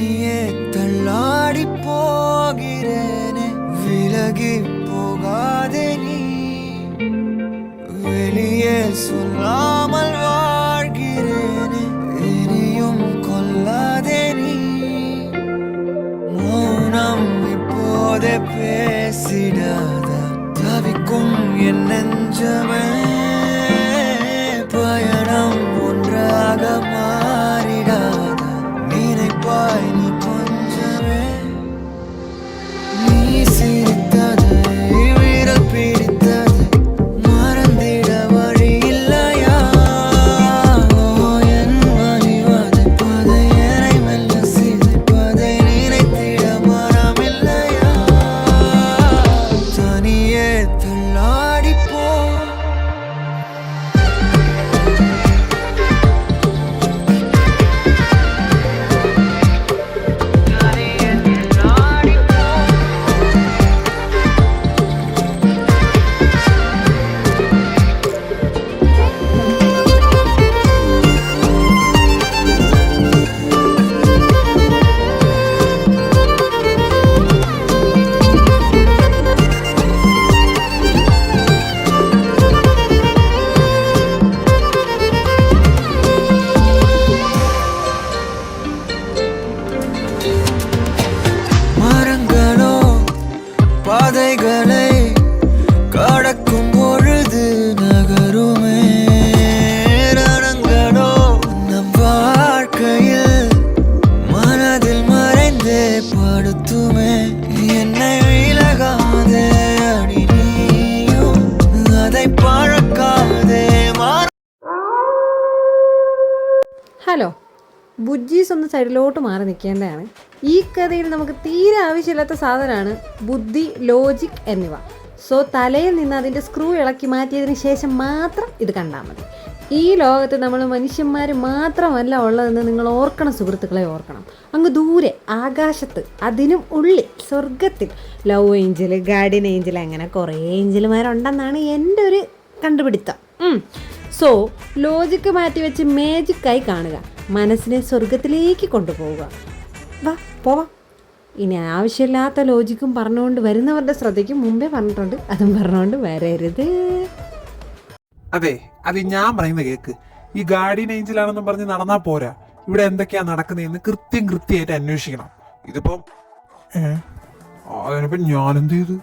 தனியே தள்ளாடி போகிறேனே விலகி போகாதே நீ வெளியே சொல்லாமல் வாழ்கிறேனே இனியும் கொல்லாதே நீ மௌனம் இப்போதே பேசிடாத தவிக்கும் என் நெஞ்சமே பயணம் ஒன்றாக மாறிடாத நினைப்பாய் நீ கொஞ்சமே நீ சிரித்ததை விரல் பிடித்ததை மறந்திட வழி இல்லையா என் வழி வதைப்பதை என்னை மெல்ல சிதைப்பதை நினைத்திட மனமில்லையா தனியே தள்ளாடி போ மரங்களோ பாதைகளை கடக்கும் பொழுது நகருமே ரணங்களோ நம் வாழ்க்கையில் மனதில் மறைந்தே படுத்துமே என்னை விலகாதே அடி நீயும் அதை பழக்காதே ഹലോ ബുജ്ജീസ് ഒന്ന് സൈഡിലോട്ട് മാറി നിൽക്കേണ്ടതാണ്. ഈ കഥയിൽ നമുക്ക് തീരെ ആവശ്യമില്ലാത്ത സാധനമാണ് ബുദ്ധി, ലോജിക് എന്നിവ. സോ തലയിൽ നിന്ന് അതിൻ്റെ സ്ക്രൂ ഇളക്കി മാറ്റിയതിന് ശേഷം മാത്രം ഇത് കണ്ടാൽ മതി. ഈ ലോകത്ത് നമ്മൾ മനുഷ്യന്മാർ മാത്രമല്ല ഉള്ളതെന്ന് നിങ്ങൾ ഓർക്കണം, സുഹൃത്തുക്കളെ ഓർക്കണം. അങ്ങ് ദൂരെ ആകാശത്ത്, അതിനും ഉള്ളിൽ സ്വർഗത്തിൽ ലവ് ഏഞ്ചൽ, ഗാർഡിയൻ ഏഞ്ചൽ, അങ്ങനെ കുറേ ഏഞ്ചലുമാരുണ്ടെന്നാണ് എൻ്റെ ഒരു കണ്ടുപിടുത്തം. സോ ലോജിക്ക് മാറ്റി വെച്ച് മേജിക്കായി കാണുക, മനസ്സിനെ സ്വർഗത്തിലേക്ക് കൊണ്ടുപോവുക. വാ പോവാം. ഇനി ആവശ്യമില്ലാത്ത ലോജിക്കും പറഞ്ഞുകൊണ്ട് വരുന്നവരുടെ ശ്രദ്ധയ്ക്ക് മുമ്പേ പറഞ്ഞിട്ടുണ്ട്, അതും പറഞ്ഞുകൊണ്ട് വരരുത്. അതെ, അത് ഞാൻ പറയുന്ന കേക്ക്. ഈ ഗാർഡിയൻ ഏഞ്ചലാണെന്നും പറഞ്ഞ് നടന്നാ പോരാ. ഇവിടെ എന്തൊക്കെയാ നടക്കുന്നതെന്ന് കൃത്യമായിട്ട് അന്വേഷിക്കണം. ഇതിപ്പോ അതിനിപ്പോ ഞാനെന്ത് ചെയ്തു?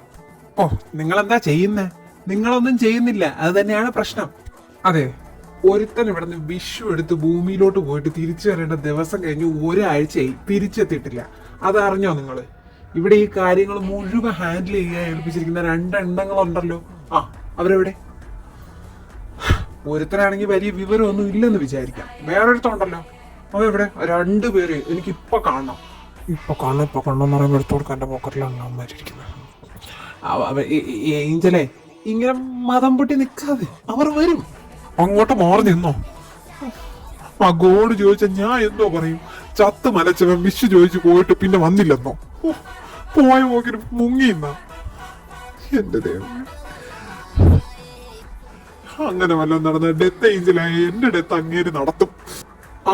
ഓ, നിങ്ങളെന്താ ചെയ്യുന്നേ? നിങ്ങളൊന്നും ചെയ്യുന്നില്ല, അത് തന്നെയാണ് പ്രശ്നം. അതെ, ഒരുത്തൻ ഇവിടുന്ന് വിഷു എടുത്ത് ഭൂമിയിലോട്ട് പോയിട്ട് തിരിച്ചു വരേണ്ട ദിവസം കഴിഞ്ഞ് ഒരാഴ്ചയായി തിരിച്ചെത്തിയിട്ടില്ല. അതറിഞ്ഞോ നിങ്ങള്? ഇവിടെ ഈ കാര്യങ്ങൾ മുഴുവൻ ഹാൻഡിൽ ചെയ്യാൻ ഏൽപ്പിച്ചിരിക്കുന്ന 2 എണ്ണങ്ങളുണ്ടല്ലോ. അവരെവിടെ? ഒരുത്തനാണെങ്കിൽ വലിയ വിവരമൊന്നും ഇല്ലെന്ന് വിചാരിക്കാം. വേറൊരുത്തുണ്ടല്ലോ, അതെവിടെ? 2 പേര് എനിക്കിപ്പൊ കാണണം. ഇപ്പൊ കാണണം പറയുമ്പോ എടുത്തു കൊടുക്കാൻ എന്റെ പോക്കറ്റിലാണ് അമ്മയിരിക്കുന്നത്. ഏഞ്ചലേ, ഇങ്ങനെ മതം പൊട്ടി നിൽക്കാതെ, അവർ വരും. അങ്ങോട്ട് മാറി നിന്നോ. ആ ഗോഡ് ചോദിച്ച ഞാൻ എന്തോ പറയും? ചത്ത് മലച്ചവൻ വിഷു ചോദിച്ചു പോയിട്ട് പിന്നെ വന്നില്ലെന്നോ? പോയ പോക്കിന് മുങ്ങിന്നാ. എന്റെ ദൈവം, അങ്ങനെ വല്ലതും നടന്ന ഡെത്ത് ഏഞ്ചലായ എന്റെ ഡെത്ത് അങ്ങേര് നടത്തും.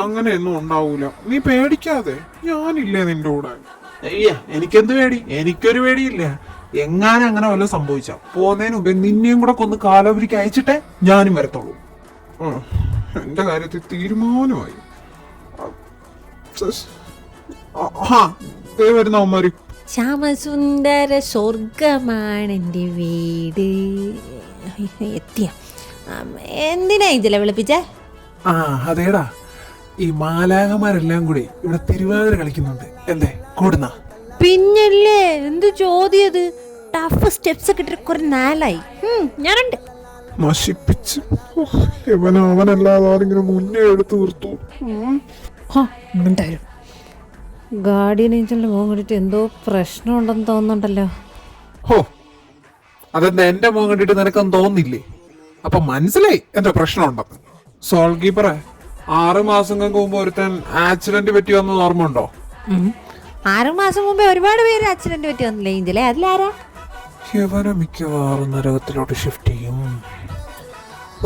അങ്ങനെയൊന്നും ഉണ്ടാവൂല, നീ പേടിക്കാതെ. ഞാനില്ലേ നിന്റെ കൂടെ? അയ്യ, എനിക്കെന്ത് പേടി? എനിക്കൊരു പേടിയില്ല. എങ്ങാനും അങ്ങനെ വല്ലതും സംഭവിച്ച പോകുന്നതിന് മുമ്പേ നിന്നെയും കൂടെ കൊന്ന് കാലവരിക്ക് അയച്ചിട്ടേ ഞാനും വരത്തുള്ളൂ. എന്റെ കാര്യത്തിൽ തീരുമാനമായി. വരുന്നവന്മാര് ശ്യാമസുന്ദര സ്വർഗമാണ് എൻ്റെ വീട്. എത്തിയ എന്തിനാ ഇതിലെ വിളിപ്പിച്ചേ? അതേടാ, ഈ മാലാകമാരെല്ലാം കൂടി ഇവിടെ തിരുവാതിര കളിക്കുന്നുണ്ട്. എന്തേ കൂടുന്ന? പിന്നല്ലേ, എന്ത് ചോദ്യത്? ടഫ് സ്റ്റെപ്സ് ഒക്കെ ഇട്ടിട്ട് കുറെ നാലായി. ഞാനുണ്ട്. നശിപ്പിച്ച് അവനല്ലാതെ ആരെങ്കിലും മുന്നേ എടുത്തു തീർത്തു. എന്തായാലും ഗാർഡിയൻ ഏഞ്ചലിന്റെ മുഖം കണ്ടിട്ട് എന്തോ പ്രശ്നമുണ്ടെന്ന് തോന്നുന്നുണ്ടല്ലോ. ഹോ, അതെന്താ എന്റെ മുഖം കണ്ടിട്ട് നിനക്കൊന്നും തോന്നില്ലേ? അപ്പൊ മനസ്സിലായി എന്റെ പ്രശ്നമുണ്ടെന്ന്. സോൾ കീപ്പറെ, 6 മാസങ്ങൾക്ക് മുമ്പ് ഒരുത്തൻ ആക്സിഡന്റ് പറ്റി വന്നത് ഓർമ്മ ഉണ്ടോ? 6 മാസം മുമ്പേ ഒരുപാട് പേര് ആക്സിഡന്റ് പറ്റി വന്നില്ലേ ഏഞ്ചലെ? അതിലാരാ? യവനെ മിക്കവാറും നരകത്തിലോട്ട് ഷിഫ്റ്റ് ചെയ്യും.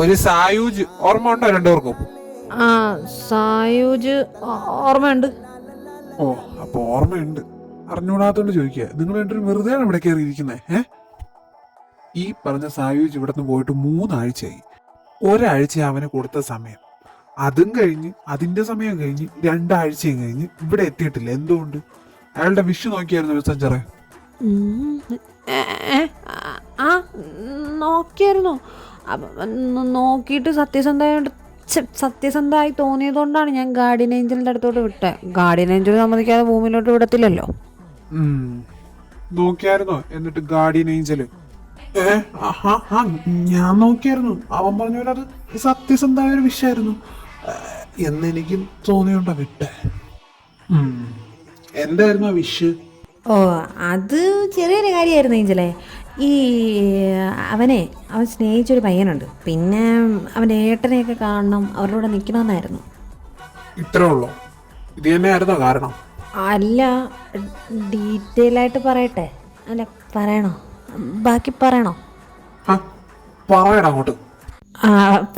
ഒരു സായൂജ് ഓർമ്മ ഉണ്ടോ രണ്ടുപേർക്കും? സായൂജ് ഓർമ്മയുണ്ട്. ഓ, അപ്പൊ ഓർമ്മയുണ്ട്. അറിഞ്ഞുകൂടാത്തോണ്ട് ചോദിക്കുക. നിങ്ങൾ രണ്ടുപേരും വെറുതെയാണ് ഇവിടെ കയറിയിരിക്കുന്നത്. ഈ പറഞ്ഞ സായുജ് ഇവിടുന്ന് പോയിട്ട് 3 ആഴ്ചയായി. ഒരാഴ്ച അവന് കൊടുത്ത സമയം, അതും കഴിഞ്ഞ് അതിന്റെ സമയം കഴിഞ്ഞ് 2 ആഴ്ചയും കഴിഞ്ഞ് ഇവിടെ എത്തിയിട്ടില്ല. എന്തുകൊണ്ട്? അയാളുടെ വിഷ് നോക്കിയായിരുന്നു മെസ്സഞ്ചറെ. ആ നോക്കിയായിരുന്നു. നോക്കിയിട്ട് സത്യസന്ധമായി തോന്നിയതുകൊണ്ടാണ് ഞാൻ ഗാർഡിയൻ ഏഞ്ചലിന്റെ അടുത്തോട്ട് വിട്ടത്. ഗാർഡിയൻ ഏഞ്ചൽ സമ്മതിക്കാതെ ഭൂമിയിലോട്ട് വിടത്തില്ലല്ലോ. നോക്കിയായിരുന്നോ എന്നിട്ട് ഗാർഡിയൻ ഏഞ്ചല്? ഞാൻ നോക്കിയായിരുന്നു. അവൻ പറഞ്ഞ അത് സത്യസന്ധമായ ഒരു വിഷയമായിരുന്നു എന്നെനിക്ക് തോന്നിയോണ്ടാ വിട്ടെ. എന്തായിരുന്നു ആ വിഷ്? ഓ, അത് ചെറിയൊരു കാര്യമായിരുന്നു ഏഞ്ചലെ. അവൻ സ്നേഹിച്ചൊരു പയ്യനുണ്ട്. പിന്നെ അവൻ്റെ ഏട്ടനെയൊക്കെ കാണണം, അവരുടെ കൂടെ നിൽക്കണമെന്നായിരുന്നു. ഇത്രേ ഉള്ളോ? ഇത് തന്നെയായിരുന്നോ കാരണം? അല്ല, ഡീറ്റെയിൽ ആയിട്ട് പറയട്ടെ? അല്ല, പറയണോ? ബാക്കി പറയണോ? പറയണം അങ്ങോട്ട്.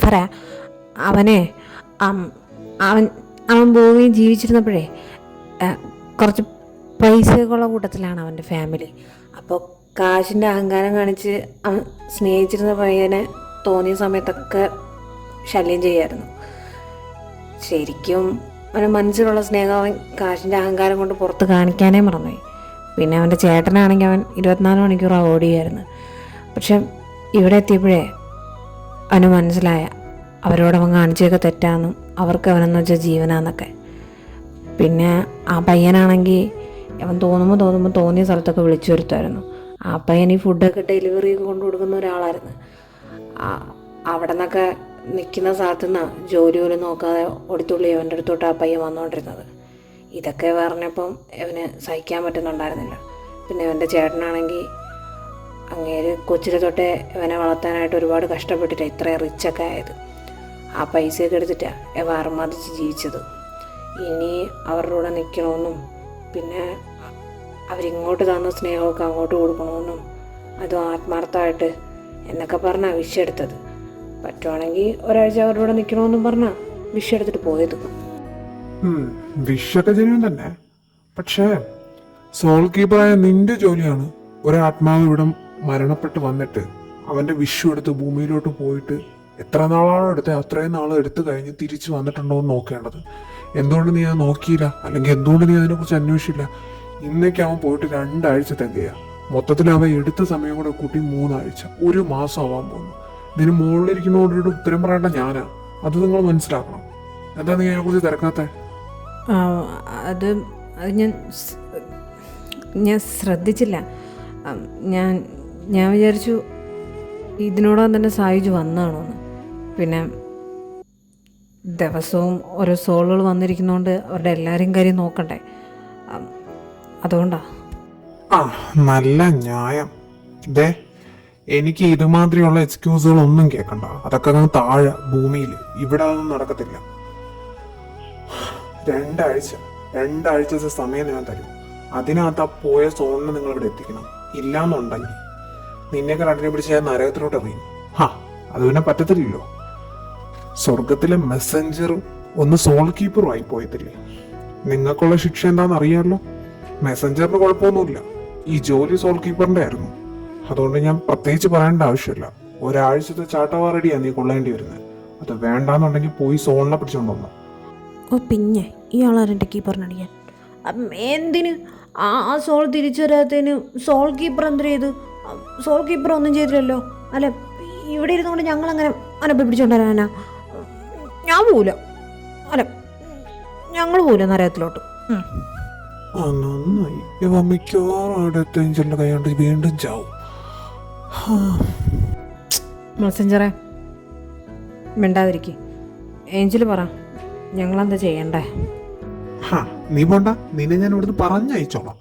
പറയാം. അവൻ ഭൂമിയിൽ ജീവിച്ചിരുന്നപ്പോഴേ കുറച്ച് പൈസകളുള്ള കൂട്ടത്തിലാണ് അവൻ്റെ ഫാമിലി. അപ്പോൾ കാശിൻ്റെ അഹങ്കാരം കാണിച്ച് അവൻ സ്നേഹിച്ചിരുന്ന പയ്യനെ തോന്നിയ സമയത്തൊക്കെ ശല്യം ചെയ്യായിരുന്നു. ശരിക്കും അവൻ്റെ മനസ്സിലുള്ള സ്നേഹം അവൻ കാശിൻ്റെ അഹങ്കാരം കൊണ്ട് പുറത്ത് കാണിക്കാനേ മറന്നുപോയി. പിന്നെ അവൻ്റെ ചേട്ടനാണെങ്കിൽ അവൻ 24 മണിക്കൂർ അവോയ്ഡ് ചെയ്യായിരുന്നു. പക്ഷെ ഇവിടെ എത്തിയപ്പോഴേ അവന് മനസ്സിലായ അവരോട് അവൻ കാണിച്ചൊക്കെ തെറ്റാന്നും അവർക്ക് അവനെന്ന് വെച്ചാൽ ജീവനാന്നൊക്കെ. പിന്നെ ആ പയ്യനാണെങ്കിൽ അവൻ തോന്നുമ്പോൾ തോന്നിയ സ്ഥലത്തൊക്കെ വിളിച്ചു വരുത്തുമായിരുന്നു. ആ പയ്യൻ ഈ ഫുഡൊക്കെ ഡെലിവറി ഒക്കെ കൊണ്ടു കൊടുക്കുന്ന ഒരാളായിരുന്നു. അവിടെ നിന്നൊക്കെ നിൽക്കുന്ന സ്ഥലത്തു നിന്ന് ജോലി പോലും നോക്കാതെ ഒടിത്തുള്ളി അവൻ്റെ അടുത്തോട്ട് ആ പയ്യൻ വന്നുകൊണ്ടിരുന്നത്. ഇതൊക്കെ പറഞ്ഞപ്പം അവന് സഹിക്കാൻ പറ്റുന്നുണ്ടായിരുന്നില്ല. പിന്നെ അവൻ്റെ ചേട്ടനാണെങ്കിൽ അങ്ങേര് കൊച്ചിലെ തൊട്ടേ ഇവനെ വളർത്താനായിട്ട് ഒരുപാട് കഷ്ടപ്പെട്ടിട്ടാണ് ഇത്രയും റിച്ചൊക്കെ ആയത്. ആ പൈസയൊക്കെ എടുത്തിട്ടാണ് ഇവ അർമാദിച്ച് ജീവിച്ചത്. ഇനി അവരുടെ കൂടെ നിൽക്കണമെന്നും പിന്നെ അവരിങ്ങോട്ട് തന്ന സ്നേഹമൊക്കെ അങ്ങോട്ട് കൊടുക്കണമെന്നും അതും ആത്മാർത്ഥമായിട്ട് എന്നൊക്കെ പറഞ്ഞാൽ വിഷയെടുത്തത്. പറ്റുവാണെങ്കിൽ ഒരാഴ്ച അവരുടെ കൂടെ നിൽക്കണമെന്നും പറഞ്ഞാൽ വിഷയെടുത്തിട്ട് പോയത്. വിഷൊക്കെ ജനുവൻ തന്നെ. പക്ഷേ സോൾ കീപ്പറായ നിന്റെ ജോലിയാണ് ഒരാത്മാവ് ഇവിടെ മരണപ്പെട്ട് വന്നിട്ട് അവന്റെ വിഷു എടുത്ത് ഭൂമിയിലോട്ട് പോയിട്ട് എത്ര നാളാണോ എടുത്തത് അത്രയും നാളും എടുത്തു കഴിഞ്ഞ് തിരിച്ചു വന്നിട്ടുണ്ടോ എന്ന് നോക്കേണ്ടത്. എന്തുകൊണ്ട് നീ അത് നോക്കിയില്ല? അല്ലെങ്കിൽ എന്തുകൊണ്ട് നീ അതിനെക്കുറിച്ച് അന്വേഷിച്ചില്ല? ഇന്നേക്ക് അവൻ പോയിട്ട് 2 ആഴ്ച തികയാ. മൊത്തത്തിൽ അവൻ എടുത്ത സമയം കൂടെ കൂട്ടി 3 ആഴ്ച, 1 മാസം ആവാൻ പോകുന്നു. ഇതിന് മുകളിലിരിക്കുന്നവരോട് ഉത്തരം പറയേണ്ട ഞാനാ. അത് നിങ്ങൾ മനസ്സിലാക്കണം. എന്താ നീ അതിനെക്കുറിച്ച് തിരക്കാത്ത? അത് ഞാൻ ശ്രദ്ധിച്ചില്ല. ഞാൻ വിചാരിച്ചു ഇതിനോടകം തന്നെ സായുജ് വന്നതാണോന്ന്. പിന്നെ ദിവസവും ഓരോ സോളുകൾ വന്നിരിക്കുന്നതുകൊണ്ട് അവരുടെ എല്ലാവരെയും കാര്യം നോക്കണ്ടേ, അതുകൊണ്ടാ. നല്ല ന്യായം. ഇതേ എനിക്ക് ഇതുമാതിരിയുള്ള എക്സ്ക്യൂസുകളൊന്നും കേൾക്കണ്ട. അതൊക്കെ അങ്ങ് താഴെ ഭൂമിയിൽ. ഇവിടെ അതൊന്നും നടക്കത്തില്ല. 2 ആഴ്ചത്തെ സമയം ഞാൻ തരും. അതിനകത്ത് ആ പോയ സോണിനെ നിങ്ങൾ ഇവിടെ എത്തിക്കണം. ഇല്ലാന്നുണ്ടെങ്കിൽ നിന്നെയൊക്കെ രണ്ടിനെ പിടിച്ച് ഞാൻ നരകത്തിലോട്ട് എറിയും. അത് പിന്നെ പറ്റത്തില്ലല്ലോ. സ്വർഗത്തിലെ മെസ്സഞ്ചറും ഒന്ന് സോൾ കീപ്പറും ആയി പോയതില്ലേ. നിങ്ങൾക്കുള്ള ശിക്ഷ എന്താണെന്ന് അറിയാമല്ലോ. മെസ്സഞ്ചറിന് കുഴപ്പമൊന്നുമില്ല. ഈ ജോലി സോൾ കീപ്പറിന്റെ ആയിരുന്നു. അതുകൊണ്ട് ഞാൻ പ്രത്യേകിച്ച് പറയേണ്ട ആവശ്യമില്ല. 1 ആഴ്ചത്തെ ചാട്ടവാറടിയാണ് നീ കൊള്ളേണ്ടി വരുന്നത്. അത് വേണ്ടാന്നുണ്ടെങ്കിൽ പോയി സോളിനെ പിടിച്ചോണ്ടോ. പിന്നെ ഇയാളാരെൻ്റെ കീപ്പറിനടിക്കാൻ എന്തിന്? ആ സോൾ തിരിച്ചു വരാത്തതിന് സോൾ കീപ്പർ എന്ത് ചെയ്തു? സോൾ കീപ്പർ ഒന്നും ചെയ്തില്ലല്ലോ. അല്ല, ഇവിടെ ഇരുന്നുകൊണ്ട് ഞങ്ങളങ്ങനെ അനപ്പ പിടിച്ചോണ്ടരാനാ? ഞാൻ പോവില്ല. അല്ല, ഞങ്ങൾ പോവില്ല നരകത്തിലോട്ട്. നന്നായി. ഇവ മിക്കവാറും അടുത്ത ഏഞ്ചലിന്റെ കൈ കൊണ്ട് വീണ്ടും ചാവും. മെസ്സഞ്ചറെ മിണ്ടാതിരിക്കും. ഏഞ്ചല് പറ, ഞങ്ങളെന്താ ചെയ്യണ്ടേ? നീ പോണ്ട. നിന്നെ ഞാൻ ഇവിടുന്ന് പറഞ്ഞയച്ചോളാം.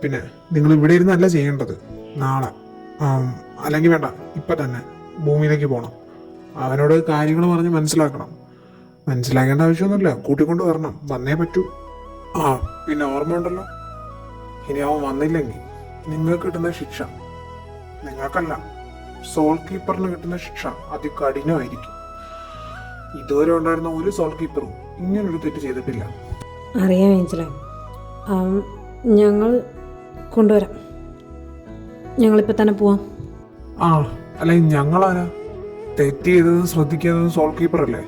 പിന്നെ നിങ്ങൾ ഇവിടെ ഇരുന്നല്ല ചെയ്യേണ്ടത്. നാളെ അല്ലെങ്കിൽ വേണ്ട, ഇപ്പൊ തന്നെ ഭൂമിയിലേക്ക് പോകണം. അവനോട് കാര്യങ്ങൾ പറഞ്ഞ് മനസ്സിലാക്കണം. മനസ്സിലാക്കേണ്ട ആവശ്യമൊന്നുമില്ല. കൂട്ടിക്കൊണ്ട് വരണം. വന്നേ പറ്റൂ. പിന്നെ ഓർമ്മ ഉണ്ടല്ലോ, ഇനി അവൻ വന്നില്ലെങ്കിൽ നിങ്ങൾക്ക് കിട്ടുന്ന ശിക്ഷ, നിങ്ങൾക്കല്ല സോൾ കീപ്പറിന് കിട്ടുന്ന ശിക്ഷ അതികഠിനമായിരിക്കും. ഇതുവരെ ഉണ്ടായിരുന്ന ഒരു സോൾ കീപ്പറും ഇങ്ങനൊരു തെറ്റ് ചെയ്തിട്ടില്ല. അറിയാം ഏഞ്ചലെ, ഞങ്ങൾ കൊണ്ടുവരാം. ഞങ്ങളിപ്പോൾ തന്നെ പോവാം. ആ അല്ല, ഞങ്ങളാരാ? തെറ്റ് ചെയ്തത് ശ്രദ്ധിക്കാത്തത് സോൾ കീപ്പർ അല്ലേ?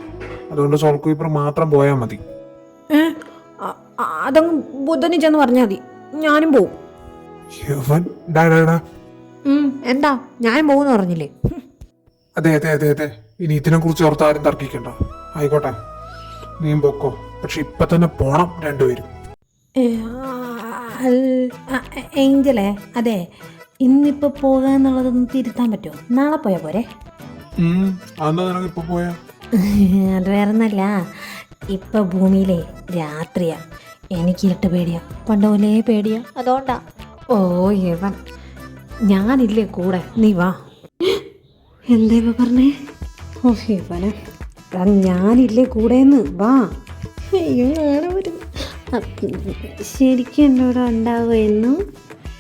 അതുകൊണ്ട് സോൾ കീപ്പർ മാത്രം പോയാൽ മതി. അതങ്ങ് ബുധന് ചെന്ന് പറഞ്ഞാൽ മതി, ഞാനും പോവും. എന്താ, ഞാനും പോകുമെന്ന് പറഞ്ഞില്ലേ? അതെ അതെ അതെ അതെ, ഇനി ഇതിനെ കുറിച്ച് ഓർത്ത് ആരും തർക്കിക്കണ്ട. ആയിക്കോട്ടെ, നീയും പൊക്കോ. പക്ഷെ ഇപ്പൊ തന്നെ പോണം രണ്ടുപേരും. ഏഞ്ചലേ, അതെ, ഇന്നിപ്പോൾ പോകാന്നുള്ളതൊന്ന് തിരുത്താൻ പറ്റുമോ? നാളെ പോയാൽ പോരെ? അതെന്താ നിനക്ക് ഇപ്പൊ പോയാ? അത് വേറൊന്നല്ല, ഇപ്പൊ ഭൂമിയിലെ രാത്രിയാ. എനിക്ക് ഇരുട്ട് പേടിയാ, പണ്ട് പോലെ പേടിയാ, അതുകൊണ്ടാ. ഓ ഇവൻ, ഞാനില്ലേ കൂടെ, നീ വാ. എന്താ ഇവ പറഞ്ഞേ? ഓ ഇവനെ, ഞാനില്ലേ കൂടെന്ന്, വാ. അയ്യോ നാളെ വരും. ശരിക്കും എൻ്റെ കൂടെ ഉണ്ടാകുമെന്നും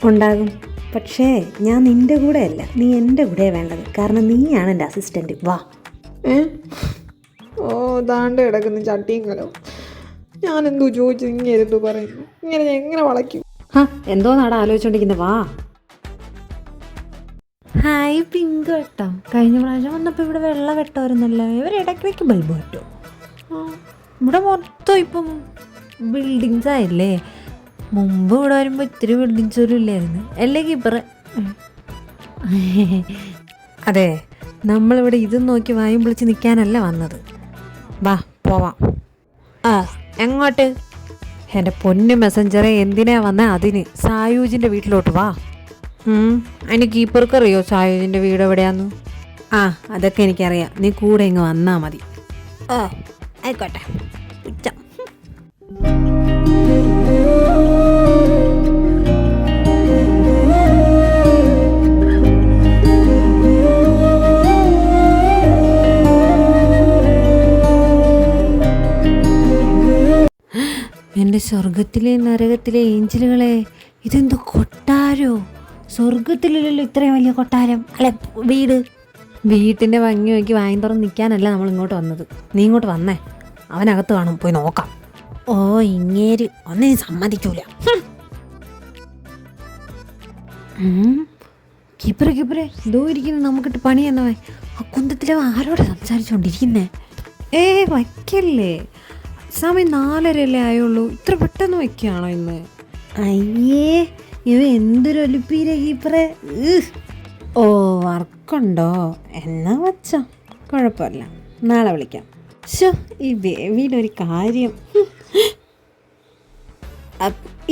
ഉണ്ടാകും. പക്ഷേ ഞാൻ നിൻ്റെ കൂടെ അല്ല, നീ എൻ്റെ കൂടെ വേണ്ടത്. കാരണം നീയാണ് എൻ്റെ അസിസ്റ്റൻറ്റ്. വാ. ഓ ദാണ്ട് കിടക്കുന്ന ചട്ടിയും കലവും. ഞാനെന്തോ ചോദിച്ചു, ഇങ്ങനെ എന്തോ പറയുന്നു. ഇങ്ങനെ ഞാൻ എങ്ങനെ വളയ്ക്കും? എന്തോ നാടെ ആലോചിച്ചോണ്ടിരിക്കുന്നത്, വാ. ഹായ് പിങ്ക് കേട്ടോ. കഴിഞ്ഞ പ്രാവശ്യം വന്നപ്പോൾ ഇവിടെ വെള്ളം വെട്ടമായിരുന്നല്ലോ, ഇവർ ഇടയ്ക്കിടയ്ക്ക് ബൾബ് വെട്ടോ. ഇവിടെ മൊത്തം ഇപ്പം ബിൽഡിങ്സ് ആയില്ലേ. മുമ്പ് ഇവിടെ വരുമ്പോൾ ഇത്തിരി ബിൽഡിങ്സ് പോലും ഇല്ലായിരുന്നു, അല്ലേ കീപ്പറ്? അതെ, നമ്മളിവിടെ ഇതും നോക്കി വായും വിളിച്ച് നിൽക്കാനല്ല വന്നത്. വാ പോവാം. എങ്ങോട്ട്? എൻ്റെ പൊന്നു മെസ്സഞ്ചറെ, എന്തിനാ വന്നേ? അതിന് സായൂജിൻ്റെ വീട്ടിലോട്ട് വാ. അതിന് കീപ്പർക്ക് അറിയോ സായൂജിൻ്റെ വീട് എവിടെയാന്ന്? അതൊക്കെ എനിക്കറിയാം, നീ കൂടെ ഇങ്ങ് വന്നാൽ മതി. ആയിക്കോട്ടെ. ഉച്ച എൻ്റെ സ്വർഗത്തിലെ നരകത്തിലെ ഏഞ്ചലുകളെ, ഇതെന്തോ കൊട്ടാരോ? സ്വർഗത്തിലല്ലല്ലോ ഇത്രയും വലിയ കൊട്ടാരം, അല്ലെ വീട്. വീട്ടിൻ്റെ ഭംഗി നോക്കി വായും തുറന്ന് നിൽക്കാനല്ല നമ്മൾ ഇങ്ങോട്ട് വന്നത്. നീ ഇങ്ങോട്ട് വന്നേ, അവനകത്ത് കാണും, പോയി നോക്കാം. ഓ ഇങ്ങേര് ഒന്നിനും സമ്മതിക്കൂല. കീപ്പറെ കീപ്പറെ, ഇതോ ഇരിക്കുന്നു നമുക്കിട്ട് പണി എന്നവൻ. ആ കുന്തത്തിലെ ആരോടെ സംസാരിച്ചുകൊണ്ടിരിക്കുന്നേ? വയ്ക്കല്ലേ, സമയം 4:30 ആയുള്ളൂ. ഇത്ര പെട്ടെന്ന് വയ്ക്കുകയാണോ ഇന്ന്? അയ്യേ, ഇവ എന്തൊരൊലിപ്പീര കീപ്പറെ. ഓ വർക്കുണ്ടോ? എന്നാ വച്ചോ, കുഴപ്പമില്ല, നാളെ വിളിക്കാം. ശോ, ഈ ബേബിയുടെ ഒരു കാര്യം.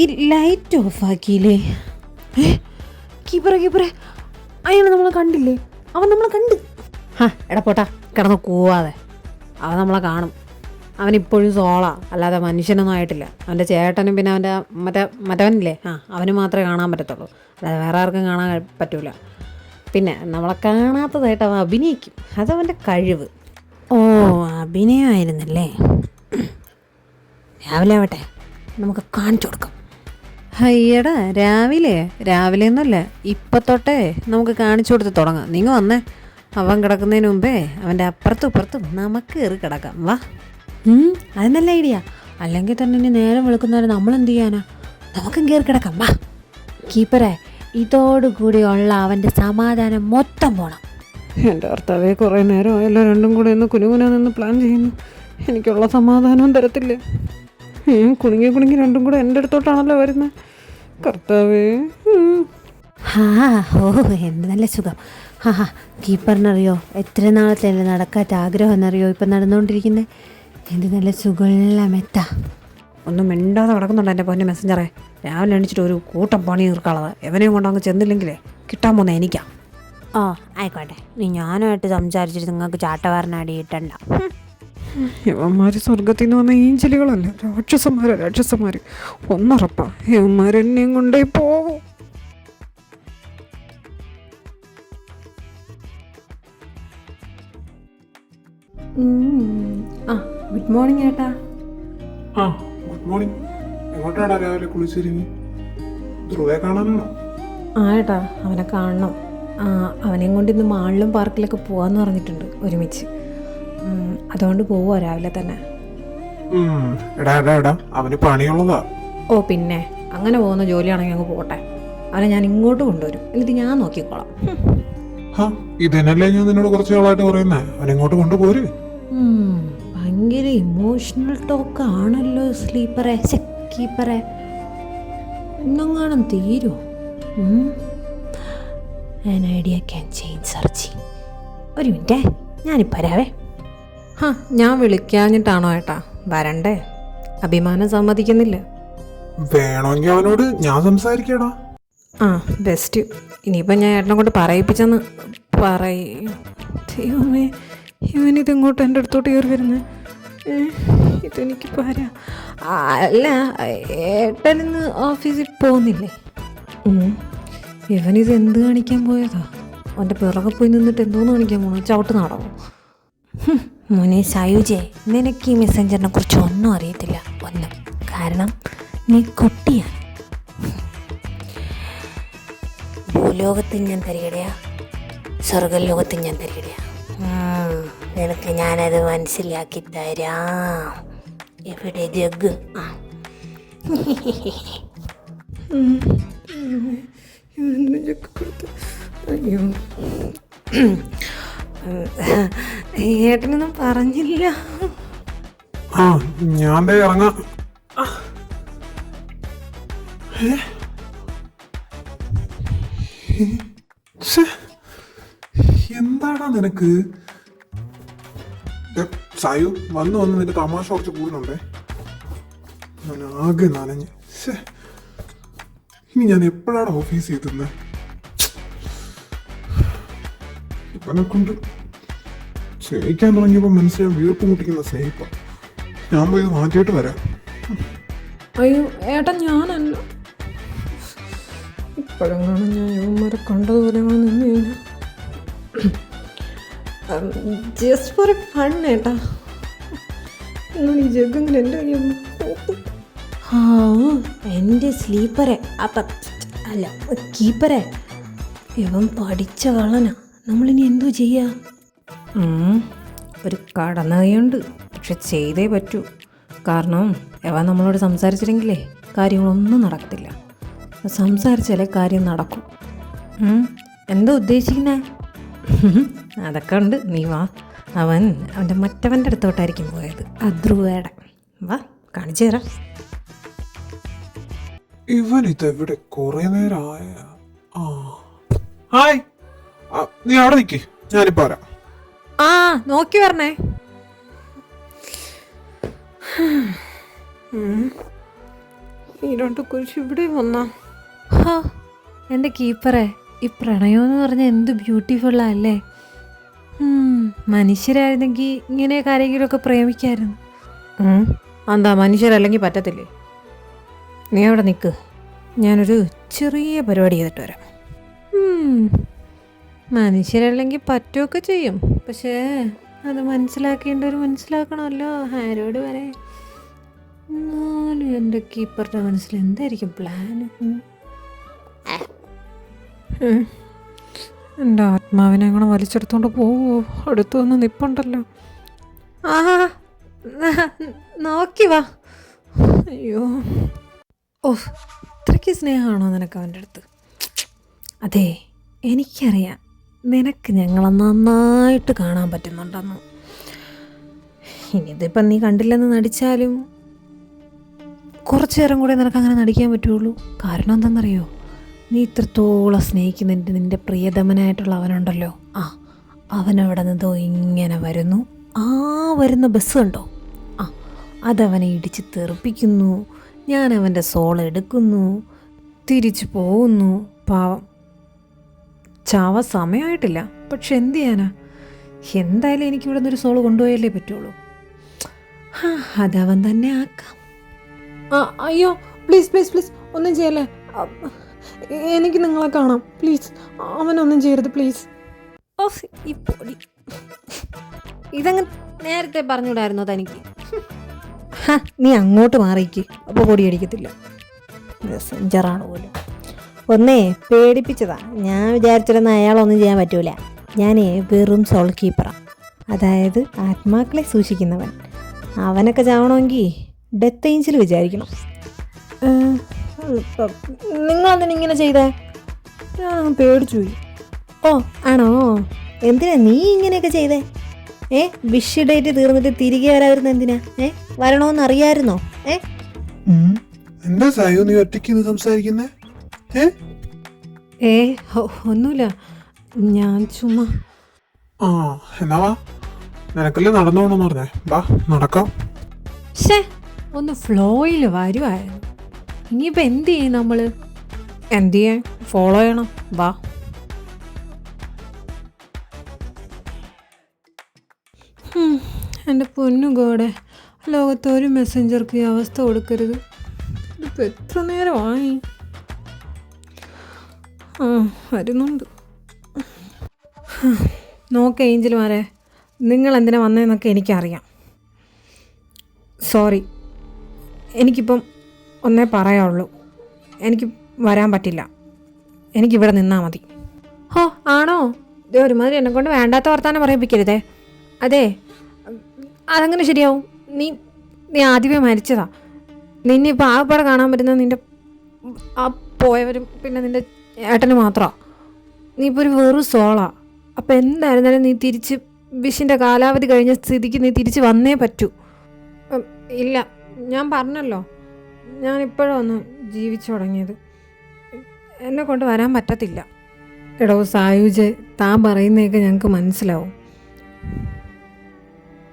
ഈ ലൈറ്റ് ഓഫാക്കിയില്ലേ? കീപ്പറെ കീപ്പറെ, അയാൾ നമ്മളെ കണ്ടില്ലേ? അവൻ നമ്മളെ കണ്ട്. എടാ പോട്ടാ, കിടന്ന് കൂവാതെ. അവൻ നമ്മളെ കാണും. അവനിപ്പോഴും സോളാ, അല്ലാതെ മനുഷ്യനൊന്നും ആയിട്ടില്ല. അവൻ്റെ ചേട്ടനും പിന്നെ അവൻ്റെ മറ്റവനില്ലേ, അവന് മാത്രമേ കാണാൻ പറ്റത്തുള്ളൂ, അല്ലാതെ വേറെ ആർക്കും കാണാൻ പറ്റൂല. പിന്നെ നമ്മളെ കാണാത്തതായിട്ട് അവൻ അഭിനയിക്കും, അതവൻ്റെ കഴിവ്. ഓ അഭിനയമായിരുന്നല്ലേ? രാവിലെ ആവട്ടെ, നമുക്ക് കാണിച്ചു കൊടുക്കാം. ഹയ്യടാ, രാവിലെ ഒന്നുമല്ല, ഇപ്പം തൊട്ടേ നമുക്ക് കാണിച്ചു കൊടുത്ത് തുടങ്ങാം. നിങ്ങൾ വന്നേ, അവൻ കിടക്കുന്നതിന് മുമ്പേ അവൻ്റെ അപ്പുറത്തും ഇപ്പുറത്തും നമുക്ക് കയറി കിടക്കാം. വാ. അത് നല്ല ഐഡിയ. അല്ലെങ്കിൽ തന്നെ ഇനി നേരം വെളുക്കുന്നവരെ നമ്മളെന്ത് ചെയ്യാനാ? നമുക്കും കയറി കിടക്കാം. വാ. കീപ്പറെ, ഇതോടുകൂടിയുള്ള അവൻ്റെ സമാധാനം മൊത്തം പോണം. എൻ്റെ ഭർത്താവേ, കുറേ നേരമായല്ലോ രണ്ടും കൂടെ ഒന്ന് കുനുകുന നിന്ന് പ്ലാൻ ചെയ്യുന്നു. എനിക്കുള്ള സമാധാനവും തരത്തില്ല. കുണുങ്ങി രണ്ടും കൂടെ എൻ്റെ അടുത്തോട്ടാണല്ലോ വരുന്നത്. കർത്താവേ. ഓ എന്ത് നല്ല സുഖം. കീപ്പറിനറിയോ എത്ര നാളത്തെ നടക്കാത്ത ആഗ്രഹം എന്നറിയോ ഇപ്പം നടന്നുകൊണ്ടിരിക്കുന്നത്? എന്ത് നല്ല സുഖമുള്ള മെത്ത. ഒന്നും മിണ്ടാതെ കിടക്കുന്നുണ്ട് എൻ്റെ പൊന്നെ മെസ്സഞ്ചറെ. രാവിലെ എണീച്ചിട്ട് ഒരു കൂട്ടം പണി തീർക്കാനുള്ളത്. എവനെയും കൊണ്ട് അങ്ങ് ചെന്നില്ലെങ്കിലേ കിട്ടാൻ പോകുന്ന എനിക്കാ. ആയിക്കോട്ടെ, നീ ഞാനുമായിട്ട് സംസാരിച്ചിട്ട് നിങ്ങൾക്ക് ചാട്ടവാരനടി ഇട്ടണ്ട. യവന്മാർ സ്വർഗത്തിൽ നിന്ന് വന്ന ഏഞ്ചലുകളല്ല, രാക്ഷസന്മാർ. ഒന്നുറപ്പാ, യവന്മാരെന്നെയും കൊണ്ടേ പോവും. ഗുഡ് മോർണിംഗ് ഏട്ടാ. Good morning. എങ്ങോട്ടാടാ രാവിലെ കുളിച്ചിരിങ്ങി? ധ്രുവയെ കാണാനാണോ? ഏട്ടാ, അവനെ കാണണം. അവനെയും കൊണ്ട് ഇന്ന് മാളിലും പാർക്കിലൊക്കെ പോവാന്ന് പറഞ്ഞിട്ടുണ്ട് ഒരുമിച്ച്. അതുകൊണ്ട് പോവുക രാവിലെ തന്നെ. എടാ എടാ എടാ അവന് പണിയുള്ളതാ. ഓ പിന്നെ അങ്ങനെ പോകുന്ന ജോലിയാണെങ്കിൽ അങ്ങ് പോട്ടെ. അവനെ ഞാൻ ഇങ്ങോട്ട് കൊണ്ടുവരും, എന്നിട്ട് ഞാൻ നോക്കിക്കോളാം. ഇതന്നെയല്ലേ ഞാൻ നിന്നോട് കുറച്ച് നാളായിട്ട് പറയുന്നേ, അവനിങ്ങോട്ട് കൊണ്ടുപോര്. ഭയങ്കര ഇമോഷണൽ ടോക്ക് ആണല്ലോ സ്ലീപ്പറെ കീപ്പറെ. ഇന്നെങ്ങാനും തീരോ? an idea can change സർച്ചി. ഒരു മിനിറ്റേ, ഞാനിപ്പോൾ വരാവേ. ഞാൻ വിളിക്കാഞ്ഞിട്ടാണോ ഏട്ടാ വരണ്ടേ? അഭിമാനം സമ്മതിക്കുന്നില്ല. വേണമെങ്കിൽ അവനോട് ഞാൻ സംസാരിക്കടാ. ബെസ്റ്റ്. ഇനിയിപ്പം ഞാൻ ഏട്ടനെ കൊണ്ട് പറയിപ്പിച്ചെന്ന് ദൈവമേ, ഇവനിതെങ്ങോട്ട് എൻ്റെ അടുത്തോട്ട് കയറി വരുന്നത്? ഇതെനിക്ക് പറയാ. അല്ല, ഏട്ടനിന്ന് ഓഫീസിൽ പോകുന്നില്ലേ? ഇവനിത് എന്ത് കാണിക്കാൻ പോയതാ? അവൻ്റെ പിറകെ പോയി നിന്നിട്ട് എന്തോന്ന് കാണിക്കാൻ പോണു? ചവിട്ട് നാടകം. മോനെ സായുജേ, നിനക്ക് ഈ മെസ്സഞ്ചറിനെ കുറിച്ച് ഒന്നും അറിയത്തില്ല. ഒന്നും. കാരണം നീ കുട്ടിയാണ്. ഭൂലോകത്തിൽ ഞാൻ തരികടയാ, സ്വർഗലോകത്തിൽ ഞാൻ തരികടയാ. നിനക്ക് ഞാനത് മനസ്സിലാക്കി തരാം. എവിടെ ജഗ്? അയ്യോ, ഏട്ടനൊന്നും പറഞ്ഞില്ല. ഞാൻ ഇറങ്ങാം. എന്താടാ നിനക്ക്? സായു വന്ന് നിന്റെ തമാശ കുറച്ച് കൂടുന്നുണ്ടേ. ഞാൻ ആകെ നനഞ്ഞ്. ഇനി ഞാൻ എപ്പോഴാണ് ഓഫീസിൽ എത്തുന്നത്? ഇവനെ കൊണ്ട് സ്നേഹിക്കാൻ തുടങ്ങിയപ്പോൾ മനസ്സിലായി വീർപ്പ് മുട്ടിക്കുന്ന സ്നേഹിപ്പ. ഞാൻ പോയി ഇത് മാറ്റിയിട്ട് വരാം. അയ്യോ ഏട്ടൻ, ഞാനല്ല. ഇപ്പോഴെങ്ങാണ് ഞാൻ യുവന്മാരെ കണ്ടതുപോലെ നിന്ന് കഴിഞ്ഞാൽ ജസ്റ്റ് ഫോർ എ ഫൺ ഏട്ടാ. നിങ്ങൾ ഈ ജഗ്ഗങ്ങനെ എൻ്റെ കഴിയുന്നു. എൻ്റെ സ്ലീപ്പറെ അല്ല കീപ്പറെ, ഇവൻ പഠിച്ച കള്ളനാ. നമ്മളിനി എന്തോ ചെയ്യാ? ഒരു കടന്ന കൈയുണ്ട്, പക്ഷെ ചെയ്തേ പറ്റൂ. കാരണം ഇവൻ നമ്മളോട് സംസാരിച്ചില്ലെങ്കിലേ കാര്യങ്ങളൊന്നും നടക്കത്തില്ല. സംസാരിച്ചാലേ കാര്യം നടക്കും. എന്താ ഉദ്ദേശിക്കുന്നേ? അതൊക്കെ ഉണ്ട്, നീ വാ. അവൻ്റെ മറ്റവൻ്റെ അടുത്തോട്ടായിരിക്കും പോയത്, അധ്രുവയുടെ. വാ, കാണിച്ചു തരാം. ഇവൻ ഇതെവിടെ കുറെ നേരമായ? ഹായ്, നീ അവിടെ നിൽക്ക്, ഞാനിപ്പോ വരാം. നോക്കി വരണേ. ഈ രണ്ട് കുരിശ് ഇവിടെ വന്നാ. എൻ്റെ കീപ്പറെ, ഈ പ്രണയം എന്ന് പറഞ്ഞാൽ എന്ത് ബ്യൂട്ടിഫുള്ളല്ലേ. മനുഷ്യരായിരുന്നെങ്കിൽ ഇങ്ങനെ കാര്യങ്ങളൊക്കെ പ്രേമിക്കായിരുന്നു. എന്താ മനുഷ്യരല്ലെങ്കിൽ പറ്റത്തില്ലേ? നീ അവിടെ നിൽക്ക്, ഞാനൊരു ചെറിയ പരിപാടി ചെയ്തിട്ട് വരാം. മനുഷ്യരല്ലെങ്കിൽ പറ്റുമൊക്കെ ചെയ്യും, പക്ഷേ അത് മനസ്സിലാക്കേണ്ടവർ മനസ്സിലാക്കണമല്ലോ. ആരോട് വരെ എന്നാലും എൻ്റെ കീപ്പറുടെ മനസ്സിൽ എന്തായിരിക്കും പ്ലാന്? എൻ്റെ ആത്മാവിനെ അങ്ങനെ വലിച്ചെടുത്തോണ്ട് പോവോ? അടുത്തു വന്ന് നിപ്പുണ്ടല്ലോ. നോക്കി വാ. അയ്യോ, ഇത്രയ്ക്ക് സ്നേഹമാണോ നിനക്ക് അവൻ്റെ അടുത്ത്? അതെ, എനിക്കറിയാം നിനക്ക് ഞങ്ങളെ നന്നായിട്ട് കാണാൻ പറ്റുന്നുണ്ടെന്ന്. ഇനിയിതിപ്പം നീ കണ്ടില്ലെന്ന് നടിച്ചാലും കുറച്ചു നേരം കൂടെ നിനക്ക് അങ്ങനെ നടിക്കാൻ പറ്റുള്ളൂ. കാരണം എന്താണെന്നറിയോ? നീ ഇത്രത്തോളം സ്നേഹിക്കുന്ന നിൻ്റെ പ്രിയതമനായിട്ടുള്ള അവനുണ്ടല്ലോ, അവനവിടെ നിന്നോ ഇങ്ങനെ വരുന്നു. വരുന്ന ബസ് കണ്ടോ? അതവനെ ഇടിച്ച് തെറിപ്പിക്കുന്നു. ഞാൻ അവൻ്റെ സോൾ എടുക്കുന്നു, തിരിച്ചു പോകുന്നു. പാവം, ചാവ സമയമായിട്ടില്ല, പക്ഷെ എന്ത് ചെയ്യാനാ? എന്തായാലും എനിക്കിവിടെ നിന്നൊരു സോള് കൊണ്ടുപോയാലേ പറ്റുള്ളൂ. അതവൻ തന്നെ ആക്കാം. അയ്യോ, പ്ലീസ് പ്ലീസ് പ്ലീസ്, ഒന്നും ചെയ്യല്ലേ. എനിക്ക് നിങ്ങളെ കാണാം, പ്ലീസ്. അവനൊന്നും ചെയ്യരുത്, പ്ലീസ്. ഈ പൊടി ഇതങ്ങ് നേരത്തെ പറഞ്ഞുകൂടായിരുന്നോ തനിക്ക്? നീ അങ്ങോട്ട് മാറിക്ക്, അപ്പോൾ പൊടി അടിക്കത്തില്ല. മെസ്സഞ്ചറാണ് പോലും. ഒന്നേ പേടിപ്പിച്ചതാ. ഞാൻ വിചാരിച്ചിരുന്ന അയാളൊന്നും ചെയ്യാൻ പറ്റൂല. ഞാൻ വെറും സോൾ കീപ്പറാണ്, അതായത് ആത്മാക്കളെ സൂക്ഷിക്കുന്നവൻ. അവനൊക്കെ ചാവണമെങ്കിൽ ഡെത്ത് ഏഞ്ചൽ വിചാരിക്കണം. നിങ്ങളതിനിങ്ങനെ ചെയ്തേ? ഞാൻ പേടിച്ചു പോയി. ഓ ആണോ? എന്തിനാ നീ ഇങ്ങനെയൊക്കെ ചെയ്തേ? വിഷ് ഡേറ്റ് തീർന്നിട്ട് തിരികെ വരാതിരുന്ന എന്തിനാ? വരണമെന്ന് അറിയായിരുന്നോ? എന്താ സായോ നീ ഒറ്റയ്ക്ക് സംസാരിക്കുന്നേ? ഒന്നുമില്ല, ഞാൻ ചുമ്മാ. ആ എന്നാ വാ, നിനക്കല്ലേ നടന്നോണെന്ന് പറഞ്ഞേ, വാ നടക്കാം. ഒന്ന് ഫ്ലോയിൽ വരുമായിരുന്നു. ഇനിയിപ്പോൾ എന്ത് ചെയ്യും നമ്മൾ? എന്ത് ചെയ്യാൻ? ഫോളോ ചെയ്യണം, വാ. എൻ്റെ പൊന്നു ഗോഡെ, ലോകത്ത് ഒരു മെസ്സഞ്ചർക്ക് ഈ അവസ്ഥ കൊടുക്കരുത്. ഇതിപ്പോൾ എത്ര നേരമായി? വരുന്നുണ്ട്. നോക്ക് ഏഞ്ചൽമാരെ, നിങ്ങൾ എന്തിനാ വന്നതെന്നൊക്കെ എനിക്കറിയാം. സോറി, എനിക്കിപ്പം ഒന്നേ പറയാനുള്ളൂ. എനിക്ക് വരാൻ പറ്റില്ല. എനിക്കിവിടെ നിന്നാൽ മതി. ഹോ ആണോ? ഇത് ഒരുമാതിരി എന്നെ കൊണ്ട് വേണ്ടാത്ത വർത്താനം പറയിപ്പിക്കരുതേ. അതെ, അതങ്ങനെ ശരിയാവും. നീ ആദ്യമേ മരിച്ചതാ. നിന്നെ ഇപ്പോൾ ആകപ്പാടെ കാണാൻ പറ്റുന്നത് നിൻ്റെ ആ പോയവരും പിന്നെ നിൻ്റെ ഏട്ടന് മാത്രമാണ്. നീ ഇപ്പോൾ ഒരു വെറും സോളാ. അപ്പം എന്തായിരുന്നാലും നീ തിരിച്ച് വിഷിൻ്റെ കാലാവധി കഴിഞ്ഞ സ്ഥിതിക്ക് നീ തിരിച്ച് വന്നേ പറ്റൂ. ഇല്ല, ഞാൻ പറഞ്ഞല്ലോ, ഞാനിപ്പോഴും ഒന്ന് ജീവിച്ചു തുടങ്ങിയത്. എന്നെ കൊണ്ട് വരാൻ പറ്റത്തില്ല. എടോ സായുജ്, താൻ പറയുന്നതൊക്കെ ഞങ്ങൾക്ക് മനസ്സിലാവും.